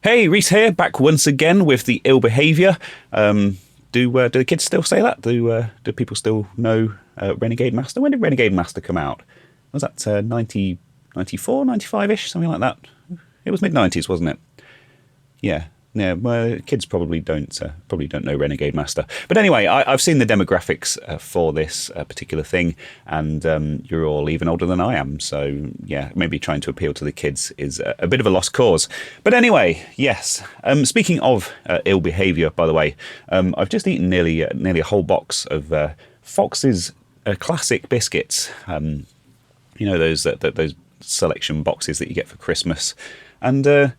Hey, Reese here, back once again with the ill behaviour. Do the kids still say that? Do people still know Renegade Master? When did Renegade Master come out? Was that 90, 94, 95-ish, something like that? It was mid-90s, wasn't it? Yeah. Yeah, well, kids probably don't know Renegade Master. But anyway, I've seen the demographics for this particular thing, and you're all even older than I am. So yeah, maybe trying to appeal to the kids is a bit of a lost cause. But anyway, yes. Speaking of ill behaviour, by the way, I've just eaten nearly a whole box of Fox's classic biscuits. You know, those selection boxes that you get for Christmas, and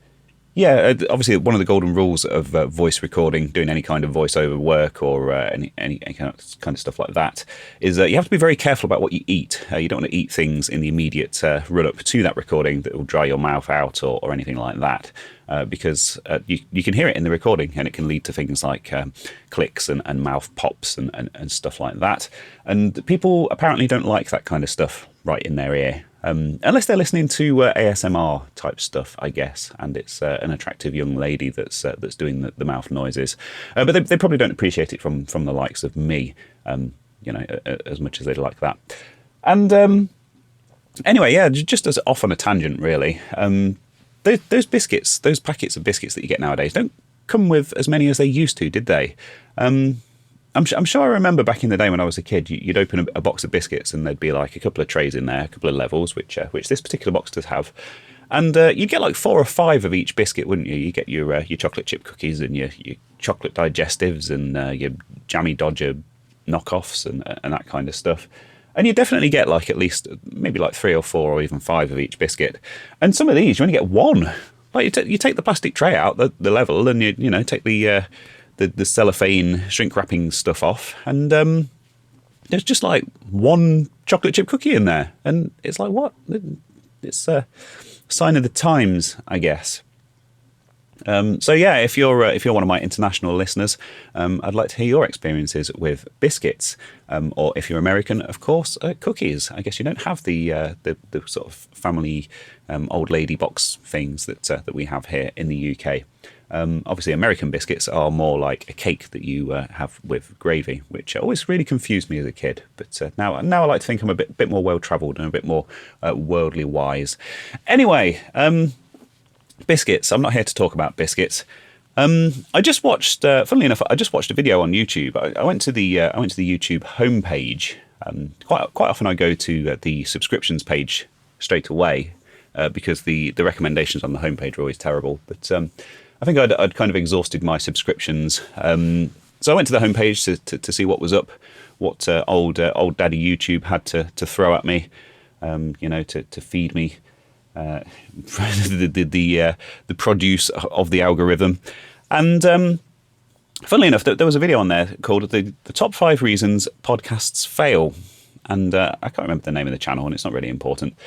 yeah, obviously one of the golden rules of voice recording, doing any kind of voiceover work or any kind of stuff like that, is you have to be very careful about what you eat. You don't want to eat things in the immediate run-up to that recording that will dry your mouth out or anything like that, because you can hear it in the recording and it can lead to things like clicks and mouth pops and stuff like that. And people apparently don't like that kind of stuff right in their ear. Unless they're listening to ASMR type stuff, I guess, and it's an attractive young lady that's doing the mouth noises. But they probably don't appreciate it from the likes of me, you know, as much as they'd like that. And anyway, yeah, just as off on a tangent, really. Those biscuits, those packets of biscuits that you get nowadays, don't come with as many as they used to, did they? I'm sure I remember back in the day when I was a kid, you'd open a box of biscuits and there'd be like a couple of trays in there, a couple of levels, which this particular box does have. And you'd get like 4 or 5 of each biscuit, wouldn't you? You get your chocolate chip cookies and your chocolate digestives and your Jammy Dodger knockoffs and that kind of stuff. And you definitely get like at least maybe like 3 or 4 or even 5 of each biscuit. And some of these, you only get 1. Like you take the plastic tray out, the level, and you know, take the cellophane shrink wrapping stuff off, and there's just like 1 chocolate chip cookie in there, and it's like, what? It's a sign of the times, I guess. So yeah, if you're one of my international listeners, I'd like to hear your experiences with biscuits, or if you're American, of course, cookies. I guess you don't have the sort of family old lady box things that we have here in the UK. Obviously, American biscuits are more like a cake that you have with gravy, which always really confused me as a kid. But now I like to think I'm a bit more well-travelled and a bit more worldly wise. Anyway, biscuits. I'm not here to talk about biscuits. I just watched, funnily enough, I just watched a video on YouTube. I went to the YouTube homepage. Quite often I go to the subscriptions page straight away because the recommendations on the homepage are always terrible. But I think I'd kind of exhausted my subscriptions. So I went to the homepage to see what was up, what old daddy YouTube had to throw at me, you know, to feed me the produce of the algorithm. And funnily enough, there was a video on there called the top 5 reasons podcasts fail. And I can't remember the name of the channel, and it's not really important.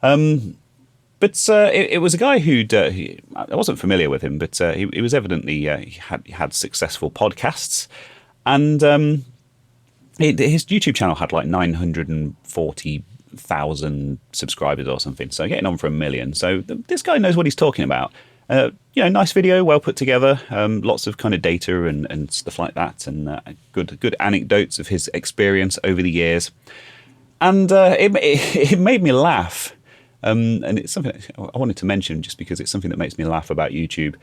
But it was a guy I wasn't familiar with him, but he was evidently he had successful podcasts, and his YouTube channel had like 940,000 subscribers or something, so getting on for 1 million. So this guy knows what he's talking about. You know, nice video, well put together, lots of kind of data and stuff like that, and good anecdotes of his experience over the years, and it made me laugh. And it's something I wanted to mention just because it's something that makes me laugh about YouTube.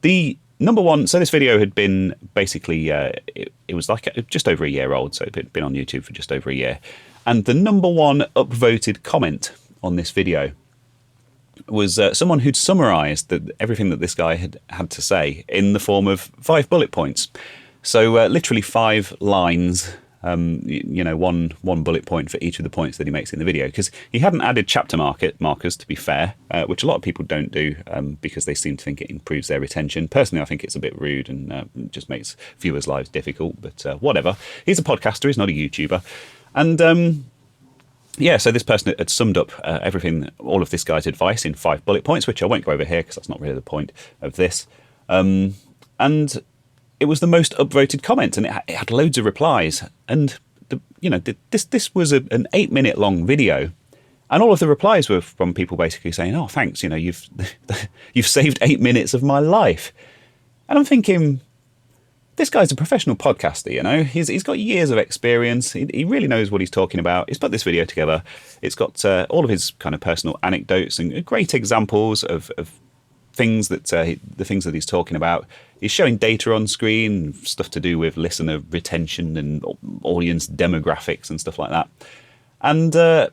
The number one, so this video had been basically, it was like just over a year old, so it had been on YouTube for just over a year. And the number one upvoted comment on this video was someone who'd summarised everything that this guy had to say in the form of 5 bullet points. So literally 5 lines. You know, one bullet point for each of the points that he makes in the video, because he hadn't added chapter markers, to be fair, which a lot of people don't do because they seem to think it improves their retention. Personally, I think it's a bit rude and just makes viewers' lives difficult, but whatever. He's a podcaster, he's not a YouTuber. And yeah, so this person had summed up everything, all of this guy's advice in 5 bullet points, which I won't go over here because that's not really the point of this. And it was the most upvoted comment, and it had loads of replies. And you know, this was an 8-minute long video, And all of the replies were from people basically saying, "Oh, thanks, you've you've saved 8 minutes of my life." And I'm thinking, this guy's a professional podcaster, He's got years of experience. He really knows what he's talking about. He's put this video together. It's got all of his kind of personal anecdotes and great examples of things that the things that he's talking about. He's showing data on screen, stuff to do with listener retention and audience demographics and stuff like that. And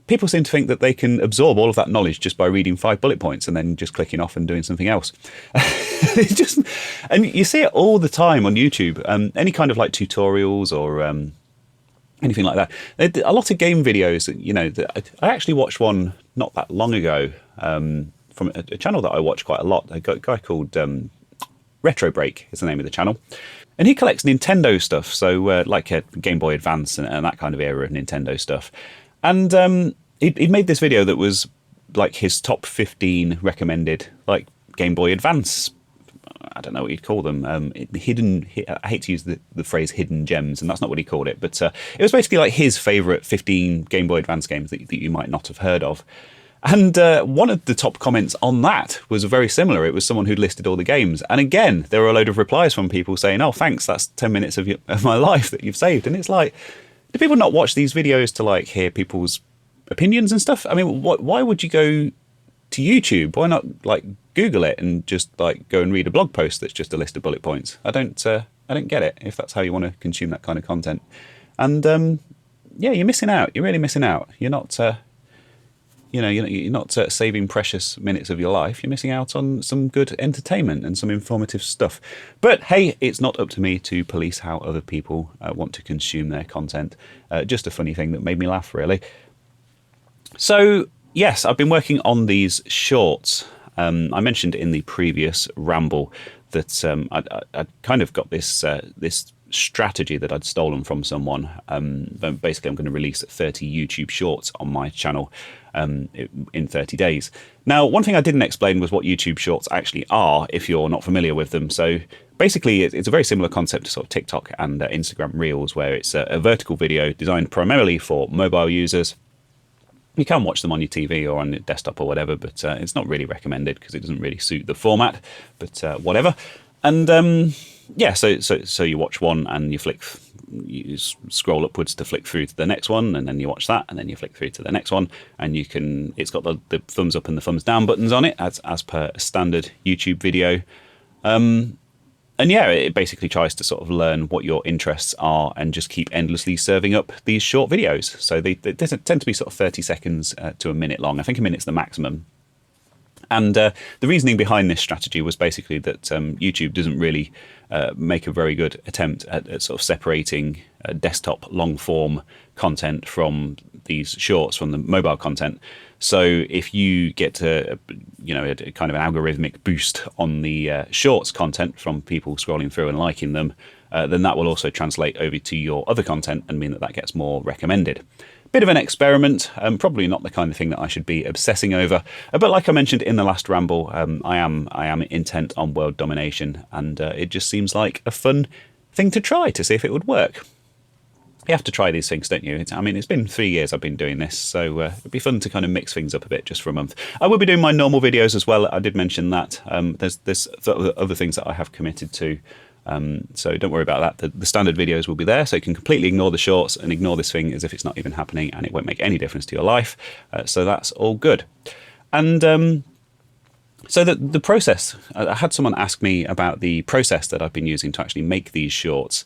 people seem to think that they can absorb all of that knowledge just by reading 5 bullet points and then just clicking off and doing something else. And you see it all the time on YouTube. Any kind of like tutorials or anything like that. A lot of game videos. I actually watched one not that long ago from a channel that I watch quite a lot. A guy called Retro Break is the name of the channel. And he collects Nintendo stuff, so like Game Boy Advance and that kind of era of Nintendo stuff. And he'd made this video that was like his top 15 recommended like Game Boy Advance, I don't know what you'd call them, I hate to use the phrase hidden gems, and that's not what he called it, but it was basically like his favourite 15 Game Boy Advance games that you might not have heard of. And one of the top comments on that was very similar. It was someone who'd listed all the games. And again, there were a load of replies from people saying, "Oh, thanks, that's 10 minutes of my life that you've saved." And it's like, do people not watch these videos to like hear people's opinions and stuff? I mean, why would you go to YouTube? Why not like Google it and just like go and read a blog post that's just a list of bullet points? I don't get it if that's how you want to consume that kind of content. And yeah, you're missing out. You're really missing out. You're not you're not saving precious minutes of your life. You're missing out on some good entertainment and some informative stuff. But hey, it's not up to me to police how other people want to consume their content. Just a funny thing that made me laugh, really. So yes, I've been working on these shorts. I mentioned in the previous ramble that I'd kind of got this strategy that I'd stolen from someone. Basically, I'm going to release 30 YouTube shorts on my channel in 30 days. Now, one thing I didn't explain was what YouTube shorts actually are, if you're not familiar with them. So basically, it's a very similar concept to sort of TikTok and Instagram Reels, where it's a vertical video designed primarily for mobile users. You can watch them on your TV or on your desktop or whatever, but it's not really recommended because it doesn't really suit the format, but whatever. And yeah, so you watch one and you scroll upwards to flick through to the next one, and then you watch that, and then you flick through to the next one, and it's got the thumbs up and the thumbs down buttons on it as per a standard YouTube video. And yeah, it basically tries to sort of learn what your interests are and just keep endlessly serving up these short videos. So they tend to be sort of 30 seconds to a minute long. I think a minute's the maximum. And the reasoning behind this strategy was basically that YouTube doesn't really make a very good attempt at sort of separating desktop long-form content from these shorts, from the mobile content. So if you get a kind of an algorithmic boost on the shorts content from people scrolling through and liking them, then that will also translate over to your other content and mean that gets more recommended. Bit of an experiment, probably not the kind of thing that I should be obsessing over. But like I mentioned in the last ramble, I am intent on world domination, and it just seems like a fun thing to try to see if it would work. You have to try these things, don't you? It's been 3 years I've been doing this, so it'd be fun to kind of mix things up a bit just for a month. I will be doing my normal videos as well. I did mention that. There's other things that I have committed to. So don't worry about that. The standard videos will be there, so you can completely ignore the shorts and ignore this thing as if it's not even happening, and it won't make any difference to your life. So that's all good. And so the process, I had someone ask me about the process that I've been using to actually make these shorts.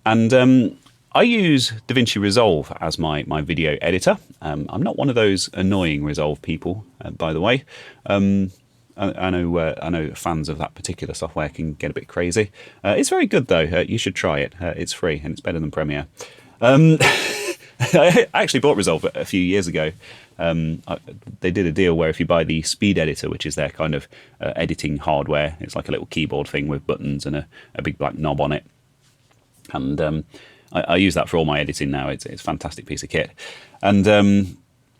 And I use DaVinci Resolve as my video editor. I'm not one of those annoying Resolve people, by the way. I know fans of that particular software can get a bit crazy. It's very good though. You should try it. It's free and it's better than Premiere. I actually bought Resolve a few years ago. They did a deal where if you buy the Speed Editor, which is their kind of editing hardware, it's like a little keyboard thing with buttons and a big black knob on it. And I use that for all my editing now. It's a fantastic piece of kit. And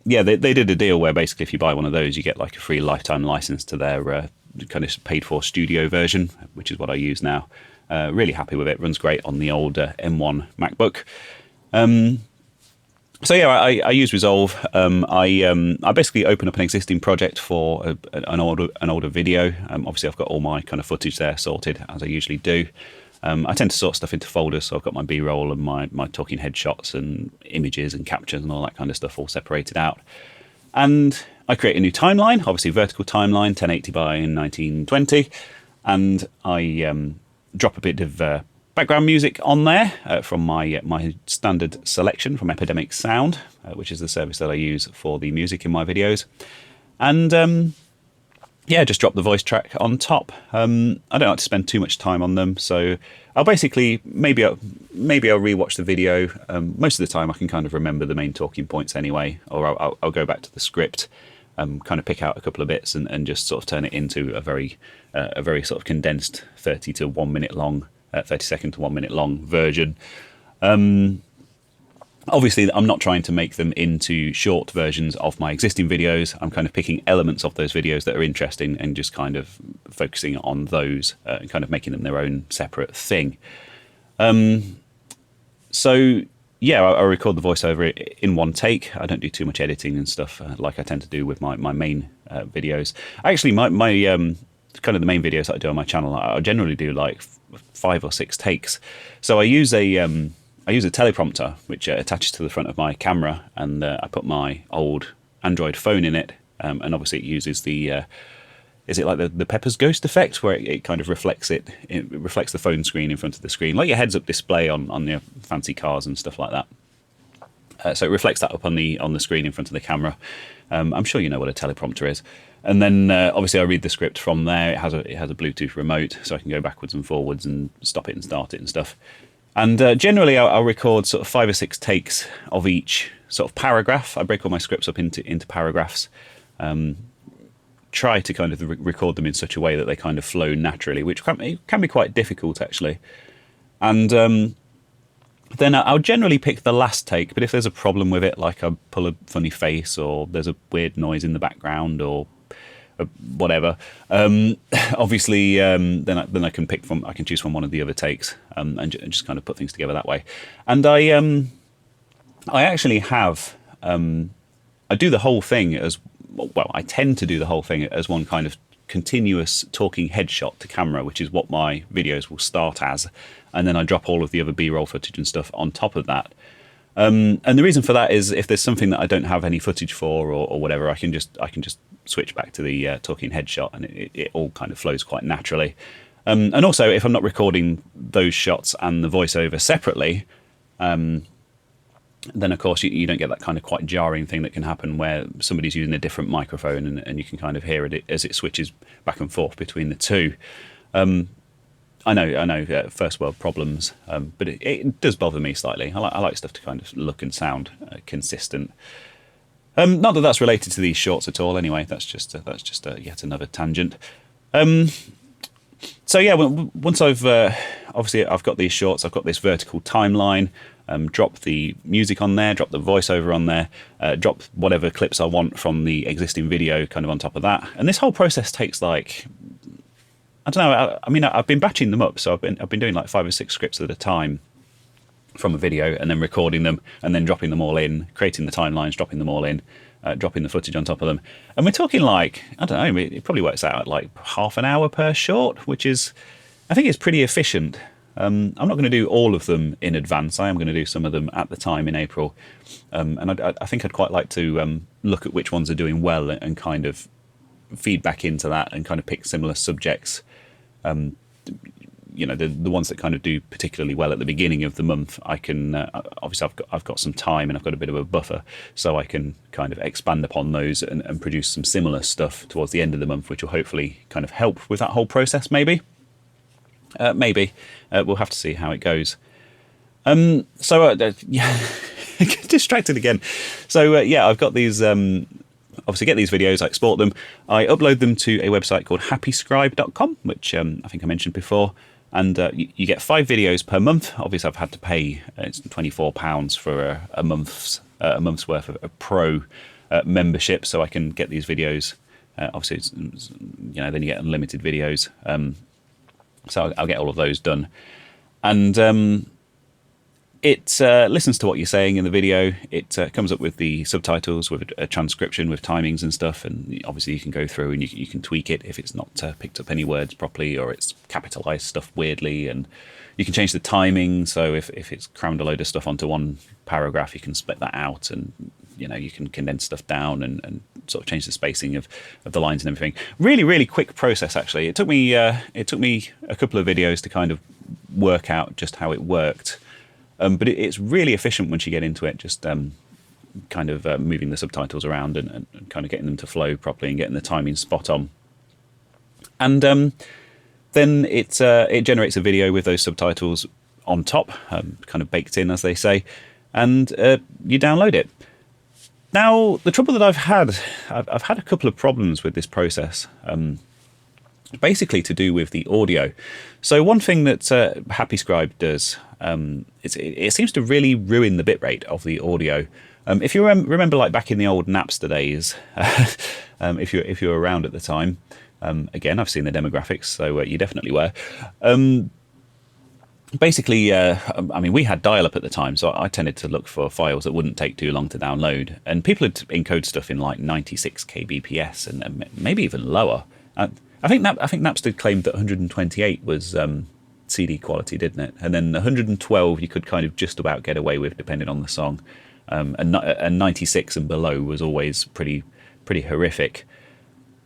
yeah, they did a deal where basically if you buy one of those, you get like a free lifetime license to their kind of paid for studio version, which is what I use now. Really happy with it. Runs great on the old M1 MacBook. So yeah, I use Resolve. I basically open up an existing project for an older video. Obviously, I've got all my kind of footage there sorted as I usually do. I tend to sort stuff into folders, so I've got my B-roll and my talking head shots and images and captures and all that kind of stuff all separated out. And I create a new timeline, obviously vertical timeline, 1080 by 1920, and I drop a bit of background music on there from my standard selection from Epidemic Sound, which is the service that I use for the music in my videos. And yeah, just drop the voice track on top. I don't like to spend too much time on them, so I'll basically maybe I'll rewatch the video. Most of the time, I can kind of remember the main talking points anyway, or I'll go back to the script, kind of pick out a couple of bits and just sort of turn it into a very sort of condensed 30 to 1 minute long, 30 second to 1 minute long version. Obviously, I'm not trying to make them into short versions of my existing videos. I'm kind of picking elements of those videos that are interesting and just kind of focusing on those and kind of making them their own separate thing. So yeah, I record the voiceover in one take. I don't do too much editing and stuff like I tend to do with my main videos. Actually, my kind of the main videos that I do on my channel, I generally do like 5 or 6 takes. So I use a teleprompter which attaches to the front of my camera, and I put my old Android phone in it, and obviously it uses the is it like the Pepper's Ghost effect, where it kind of reflects it reflects the phone screen in front of the screen, like your heads-up display on your fancy cars and stuff like that. So it reflects that up on the screen in front of the camera. I'm sure you know what a teleprompter is. And then obviously I read the script from there. It has a Bluetooth remote, so I can go backwards and forwards and stop it and start it and stuff. And generally, I'll record sort of 5 or 6 takes of each sort of paragraph. I break all my scripts up into paragraphs. Try to kind of record them in such a way that they kind of flow naturally, which can be quite difficult actually. And then I'll generally pick the last take. But if there's a problem with it, like I pull a funny face or there's a weird noise in the background or whatever, obviously then I can choose from one of the other takes, and just kind of put things together that way. And I actually have I do the whole thing as well. I tend to do the whole thing as one kind of continuous talking headshot to camera, which is what my videos will start as, and then I drop all of the other B-roll footage and stuff on top of that. And the reason for that is if there's something that I don't have any footage for or whatever, I can just switch back to the talking headshot, and it all kind of flows quite naturally. And also, if I'm not recording those shots and the voiceover separately, then of course you don't get that kind of quite jarring thing that can happen where somebody's using a different microphone and you can kind of hear it as it switches back and forth between the two. I know, first world problems, but it does bother me slightly. I like stuff to kind of look and sound consistent. Not that that's related to these shorts at all. Anyway, that's just yet another tangent. So yeah, once I've obviously I've got these shorts, I've got this vertical timeline. Drop the music on there, drop the voiceover on there, drop whatever clips I want from the existing video kind of on top of that. And this whole process takes like, I don't know. I mean, I've been batching them up, so I've been doing like 5 or 6 scripts at a time from a video, and then recording them, and then dropping them all in, creating the timelines, dropping them all in, dropping the footage on top of them. And we're talking like, I don't know, it probably works out at like half an hour per short, which is, I think it's pretty efficient. I'm not going to do all of them in advance. I am going to do some of them at the time in April, and I think I'd quite like to look at which ones are doing well and kind of feed back into that and kind of pick similar subjects. You know, the ones that kind of do particularly well at the beginning of the month, I can obviously I've got some time and I've got a bit of a buffer, so I can kind of expand upon those and produce some similar stuff towards the end of the month, which will hopefully kind of help with that whole process. Maybe we'll have to see how it goes. Yeah, distracted again. So yeah, I've got these. Obviously get these videos, I export them, I upload them to a website called happyscribe.com, which I think I mentioned before, and you get 5 videos per month. Obviously I've had to pay it's £24 for a month's worth of a pro membership, so I can get these videos. Obviously it's, you know, then you get unlimited videos, so I'll get all of those done. And it listens to what you're saying in the video. It comes up with the subtitles, with a transcription, with timings and stuff. And obviously you can go through and you can tweak it if it's not picked up any words properly, or it's capitalized stuff weirdly. And you can change the timing. So if it's crammed a load of stuff onto one paragraph, you can split that out, and you can condense stuff down and sort of change the spacing of the lines and everything. Really, really quick process, actually. It took me a couple of videos to kind of work out just how it worked. But it's really efficient once you get into it, just kind of moving the subtitles around and kind of getting them to flow properly and getting the timing spot on. And then it generates a video with those subtitles on top, kind of baked in, as they say, and you download it. Now, the trouble that I've had a couple of problems with this process. Basically to do with the audio. So one thing that HappyScribe does, it seems to really ruin the bitrate of the audio. If you remember, like back in the old Napster days, if you were around at the time, again, I've seen the demographics, so you definitely were. Basically, I mean, we had dial-up at the time, so I tended to look for files that wouldn't take too long to download. And people would encode stuff in like 96 kbps and maybe even lower. I think Napster claimed that 128 was CD quality, didn't it? And then 112 you could kind of just about get away with, depending on the song. And 96 and below was always pretty horrific.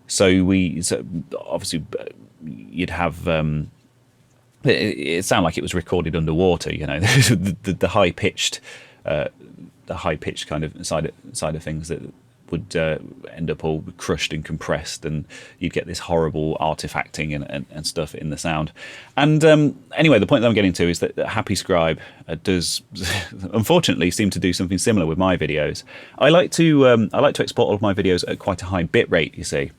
So obviously you'd have it sounded like it was recorded underwater. The high pitched kind of side of things that would end up all crushed and compressed, and you'd get this horrible artifacting and stuff in the sound. And anyway, the point that I'm getting to is that HappyScribe does unfortunately seem to do something similar with my videos. I like to export all of my videos at quite a high bit rate, you see,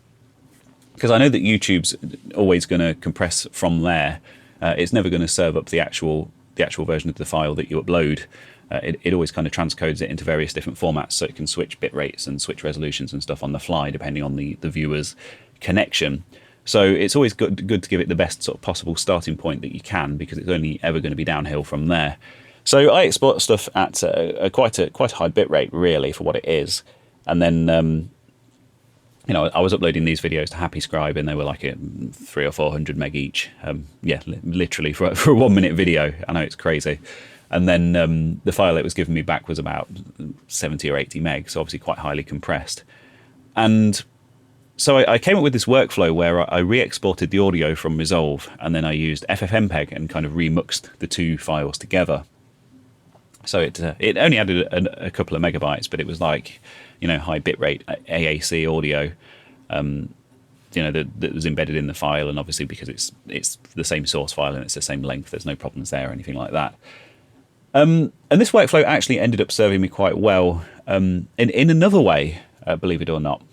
because I know that YouTube's always going to compress from there. It's never going to serve up the actual version of the file that you upload. It always kind of transcodes it into various different formats, so it can switch bit rates and switch resolutions and stuff on the fly depending on the viewer's connection. So it's always good to give it the best sort of possible starting point that you can, because it's only ever going to be downhill from there. So I export stuff at quite a high bit rate, really, for what it is. And then I was uploading these videos to HappyScribe, and they were like 300 or 400 meg each. Literally for a 1 minute video. I know, it's crazy. And then the file it was giving me back was about 70 or 80 meg, so obviously quite highly compressed. And so I came up with this workflow where I re-exported the audio from Resolve, and then I used FFmpeg and kind of remuxed the two files together. So it only added a couple of megabytes, but it was like, high bitrate AAC audio, that was embedded in the file. And obviously because it's the same source file and it's the same length, there's no problems there or anything like that. And this workflow actually ended up serving me quite well in another way, believe it or not,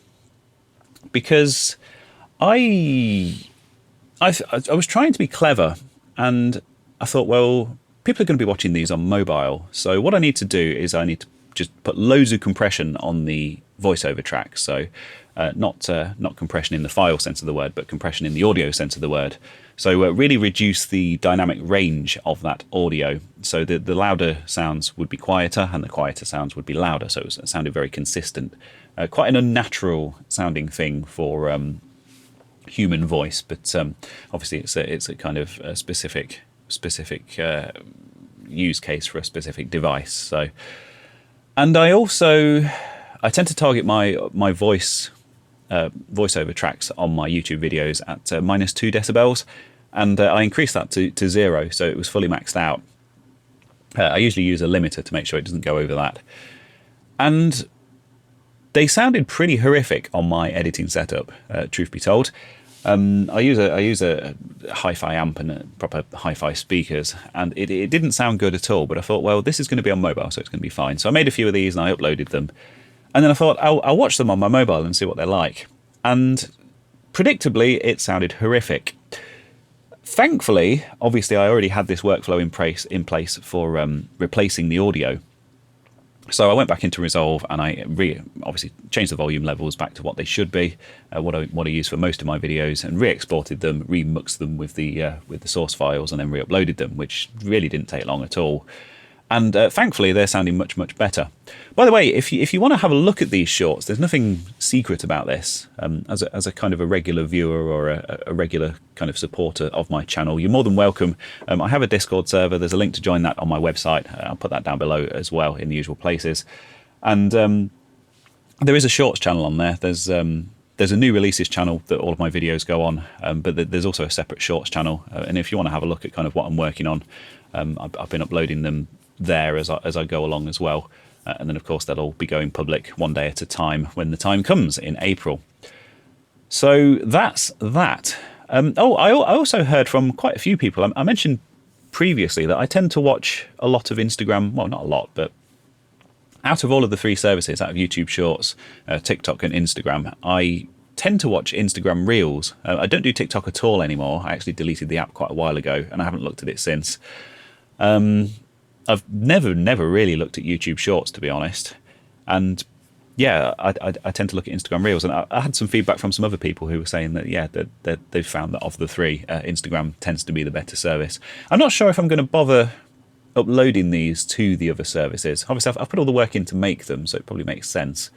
because I was trying to be clever, and I thought, well, people are going to be watching these on mobile, so what I need to do is I need to just put loads of compression on the voiceover track. So not compression in the file sense of the word, but compression in the audio sense of the word. So really reduce the dynamic range of that audio. So the louder sounds would be quieter and the quieter sounds would be louder. So it sounded very consistent. Quite an unnatural sounding thing for human voice, but obviously it's a kind of a specific use case for a specific device. So, and I tend to target my voice voiceover tracks on my YouTube videos at -2 decibels, and I increased that to 0, so it was fully maxed out. I usually use a limiter to make sure it doesn't go over that, and they sounded pretty horrific on my editing setup, truth be told. I use a hi-fi amp and proper hi-fi speakers, and it didn't sound good at all. But I thought, well, this is going to be on mobile, so it's going to be fine. So I made a few of these and I uploaded them, and then I thought I'll watch them on my mobile and see what they're like. And predictably, it sounded horrific. Thankfully, obviously, I already had this workflow in place for replacing the audio. So I went back into Resolve and I obviously changed the volume levels back to what they should be, what I use for most of my videos, and re-exported them, remuxed them with the source files, and then re-uploaded them, which really didn't take long at all. And thankfully, they're sounding much, much better. By the way, if you want to have a look at these shorts, there's nothing secret about this. As a kind of a regular viewer or a regular kind of supporter of my channel, you're more than welcome. I have a Discord server. There's a link to join that on my website. I'll put that down below as well in the usual places. And there is a shorts channel on there. There's a new releases channel that all of my videos go on, but there's also a separate shorts channel. And if you want to have a look at kind of what I'm working on, I've been uploading them there as I go along as well. And then, of course, they'll all be going public one day at a time when the time comes in April. So that's that. I also heard from quite a few people. I mentioned previously that I tend to watch a lot of Instagram. Well, not a lot, but out of all of the three services, out of YouTube Shorts, TikTok and Instagram, I tend to watch Instagram Reels. I don't do TikTok at all anymore. I actually deleted the app quite a while ago, and I haven't looked at it since. I've never really looked at YouTube Shorts, to be honest. And yeah, I tend to look at Instagram Reels. And I had some feedback from some other people who were saying that, yeah, that they've found that of the three, Instagram tends to be the better service. I'm not sure if I'm going to bother uploading these to the other services. Obviously, I've put all the work in to make them, so it probably makes sense.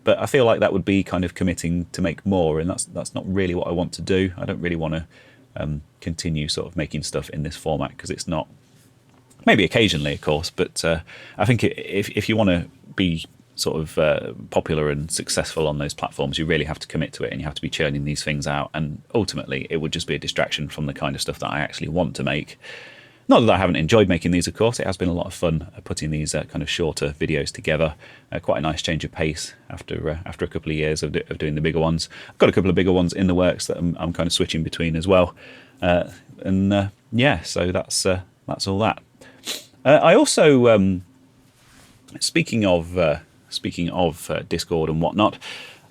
But I feel like that would be kind of committing to make more, and that's not really what I want to do. I don't really want to continue sort of making stuff in this format, because it's not... Maybe occasionally, of course, but I think if you want to be sort of popular and successful on those platforms, you really have to commit to it, and you have to be churning these things out. And ultimately, it would just be a distraction from the kind of stuff that I actually want to make. Not that I haven't enjoyed making these, of course. It has been a lot of fun putting these kind of shorter videos together. Quite a nice change of pace after a couple of years of doing the bigger ones. I've got a couple of bigger ones in the works that I'm kind of switching between as well. Yeah, so that's all that. I also, speaking of Discord and whatnot,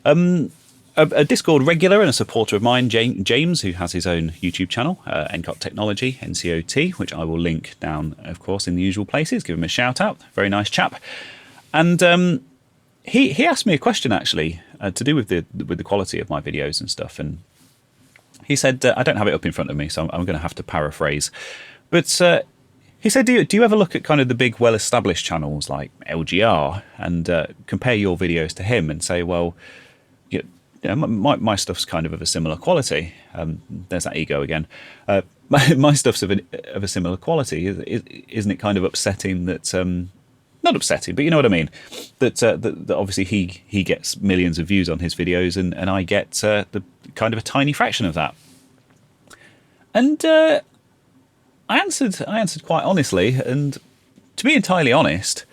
a Discord regular and a supporter of mine, James, who has his own YouTube channel, NCOT Technology, NCOT, which I will link down, of course, in the usual places. Give him a shout out. Very nice chap. And he asked me a question actually to do with the quality of my videos and stuff. And he said, I don't have it up in front of me, so I'm going to have to paraphrase, but. He said, do you ever look at kind of the big well-established channels like LGR and compare your videos to him and say, well, you know, my stuff's kind of a similar quality. There's that ego again. My stuff's of a similar quality. Isn't it kind of upsetting that, not upsetting, but you know what I mean, that obviously he gets millions of views on his videos and I get the kind of a tiny fraction of that. And I answered quite honestly, and to be entirely honest,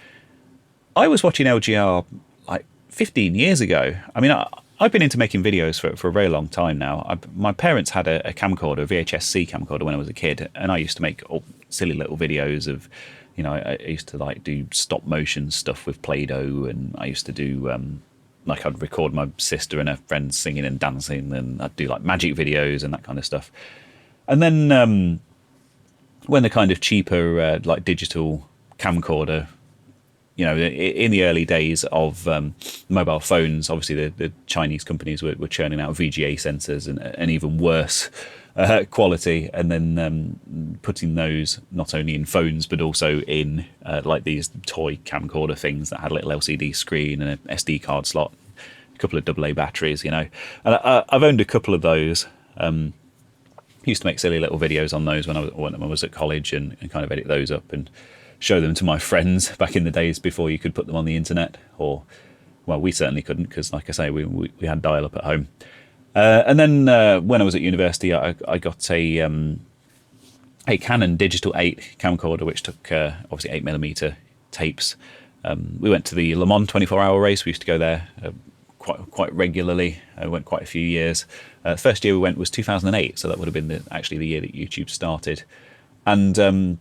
I was watching LGR like 15 years ago. I mean, I've been into making videos for a very long time now. My parents had a camcorder, a VHS-C camcorder when I was a kid, and I used to make all silly little videos of, you know, I used to like do stop motion stuff with Play-Doh, and I used to do like I'd record my sister and her friends singing and dancing, and I'd do like magic videos and that kind of stuff. And then when the kind of cheaper like digital camcorder, you know, in the early days of mobile phones, obviously the Chinese companies were churning out VGA sensors and even worse quality, and then putting those not only in phones but also in like these toy camcorder things that had a little LCD screen and an SD card slot, a couple of AA batteries, you know. And I've owned a couple of those. Used to make silly little videos on those when I was at college and kind of edit those up and show them to my friends back in the days before you could put them on the internet, or well, we certainly couldn't, because like I say, we had dial-up at home. And then when I was at university, I got a Canon Digital 8 camcorder, which took obviously 8mm tapes. We went to the Le Mans 24-hour race. We used to go there quite regularly. I went quite a few years. First year we went was 2008, so that would have been actually the year that YouTube started. And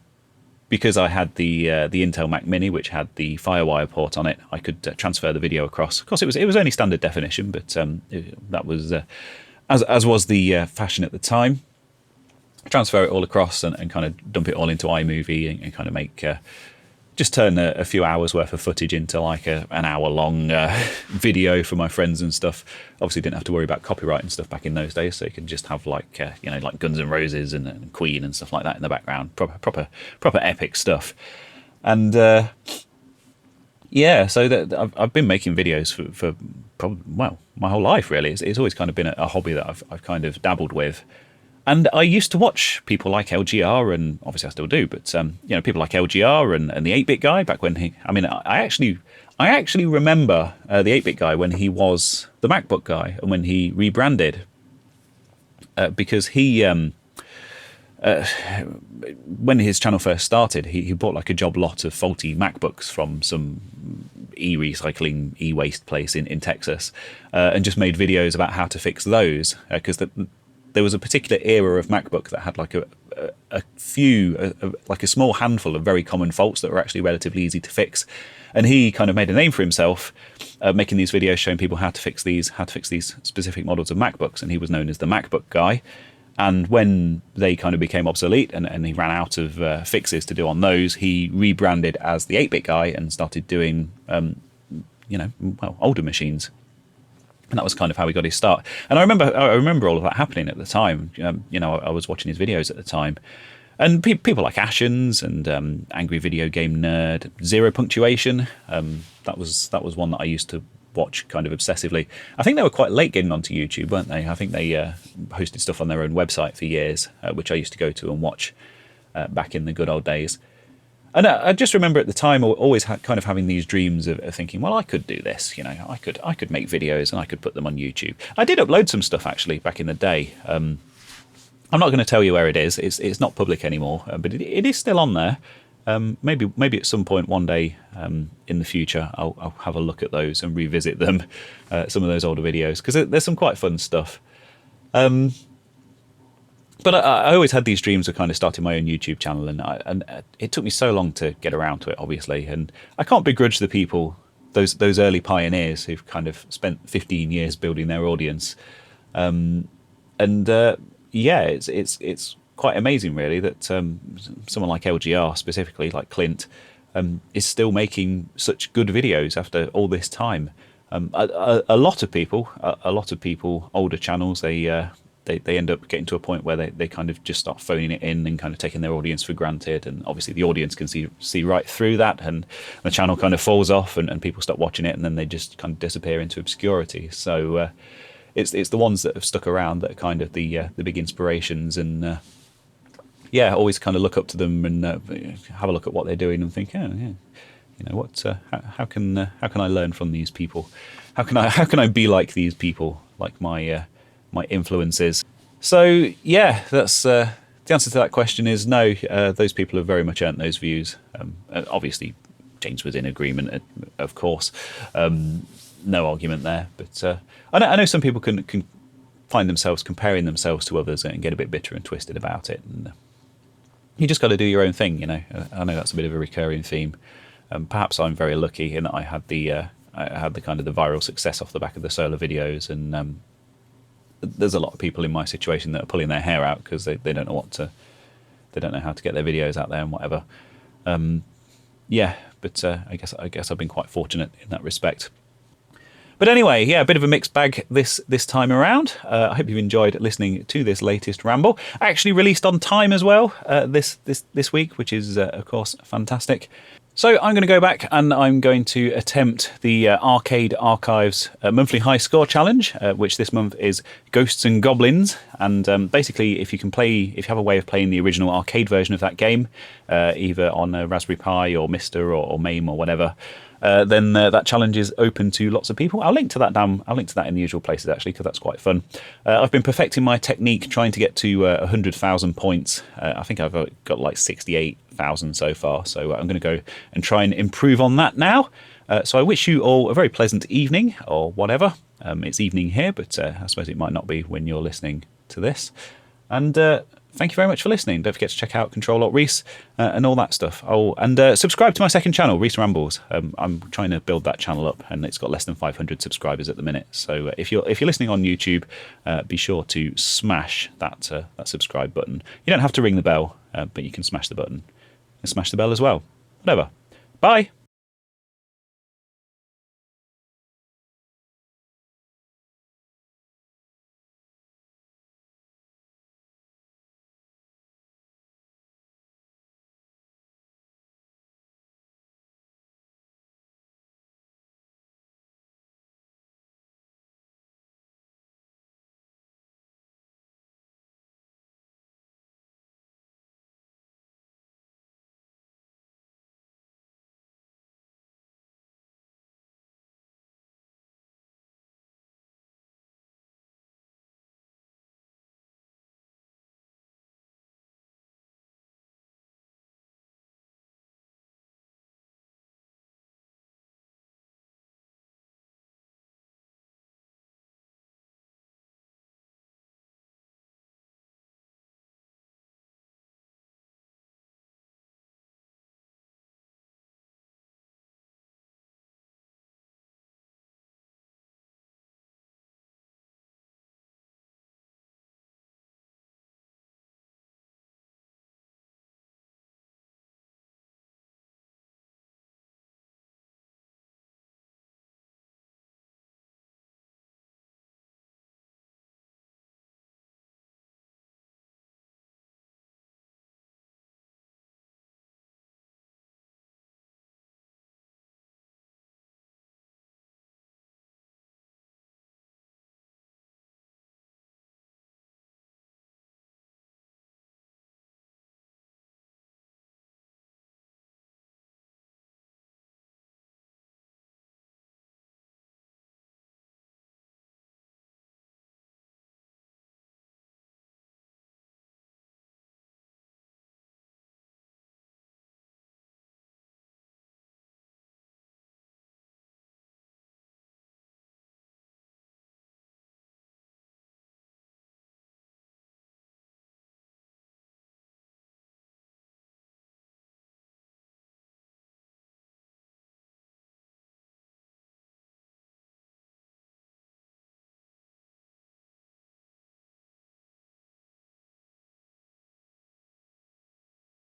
because I had the Intel Mac Mini, which had the FireWire port on it, I could transfer the video across. Of course, it was only standard definition, but that was as was the fashion at the time. Transfer it all across and kind of dump it all into iMovie and kind of make just turn a few hours worth of footage into like an hour-long video for my friends and stuff. Obviously, didn't have to worry about copyright and stuff back in those days, so you could just have like you know, like Guns N' Roses and Queen and stuff like that in the background. Proper epic stuff. And yeah, so I've been making videos for probably, well, my whole life really. It's always kind of been a hobby that I've kind of dabbled with. And I used to watch people like LGR, and obviously I still do, but people like LGR and the 8-bit guy back when I actually remember the 8-bit guy when he was the MacBook guy and when he rebranded, because he when his channel first started, he bought like a job lot of faulty MacBooks from some e-recycling, e-waste place in Texas, and just made videos about how to fix those, because there was a particular era of MacBook that had like like a small handful of very common faults that were actually relatively easy to fix. And he kind of made a name for himself, making these videos showing people how to fix these specific models of MacBooks, and he was known as the MacBook guy. And when they kind of became obsolete and he ran out of fixes to do on those, he rebranded as the 8-bit guy and started doing, older machines. And that was kind of how he got his start. And I remember all of that happening at the time. I was watching his videos at the time. And people like Ashens and Angry Video Game Nerd, Zero Punctuation, that was one that I used to watch kind of obsessively. I think they were quite late getting onto YouTube, weren't they? I think they hosted stuff on their own website for years, which I used to go to and watch back in the good old days. And I just remember at the time always kind of having these dreams of thinking, well, I could do this, I could make videos and I could put them on YouTube. I did upload some stuff actually back in the day. I'm not going to tell you where it is. It's not public anymore, but it is still on there. Maybe at some point one day in the future I'll have a look at those and revisit them, some of those older videos, because there's some quite fun stuff. But I always had these dreams of kind of starting my own YouTube channel, and it took me so long to get around to it, obviously. And I can't begrudge the people, those early pioneers who've kind of spent 15 years building their audience. It's quite amazing, really, that someone like LGR, specifically like Clint, is still making such good videos after all this time. A lot of people, older channels, they end up getting to a point where they kind of just start phoning it in and kind of taking their audience for granted, and obviously the audience can see right through that, and the channel kind of falls off and people stop watching it, and then they just kind of disappear into obscurity. So it's the ones that have stuck around that are kind of the big inspirations, and always kind of look up to them and have a look at what they're doing and think, how can I learn from these people? How can I be like these people, like my influences? So that's the answer to that question is no. Those people have very much earned those views. Obviously, James was in agreement, of course. No argument there. But I know some people can find themselves comparing themselves to others and get a bit bitter and twisted about it. And you just got to do your own thing, I know that's a bit of a recurring theme. Perhaps I'm very lucky in that I had the kind of the viral success off the back of the solo videos, and there's a lot of people in my situation that are pulling their hair out because they don't know they don't know how to get their videos out there and whatever. But I guess I've been quite fortunate in that respect. But anyway, a bit of a mixed bag this time around. I hope you've enjoyed listening to this latest ramble. Actually released on time as well this week, which is of course fantastic. So I'm going to go back and I'm going to attempt the Arcade Archives monthly high score challenge, which this month is Ghosts and Goblins. And basically, if you have a way of playing the original arcade version of that game, either on a Raspberry Pi or Mister or MAME or whatever, then that challenge is open to lots of people. I'll link to that in the usual places actually, because that's quite fun. I've been perfecting my technique, trying to get to 100,000 points. I think I've got like 68,000 so far, so I'm going to go and try and improve on that now. So I wish you all a very pleasant evening or whatever. It's evening here, but I suppose it might not be when you're listening to this. And thank you very much for listening. Don't forget to check out Control-Alt-Reese and all that stuff. And subscribe to my second channel, Reese Rambles. I'm trying to build that channel up, and it's got less than 500 subscribers at the minute. So if you're listening on YouTube, be sure to smash that subscribe button. You don't have to ring the bell, but you can smash the button and smash the bell as well. Whatever. Bye.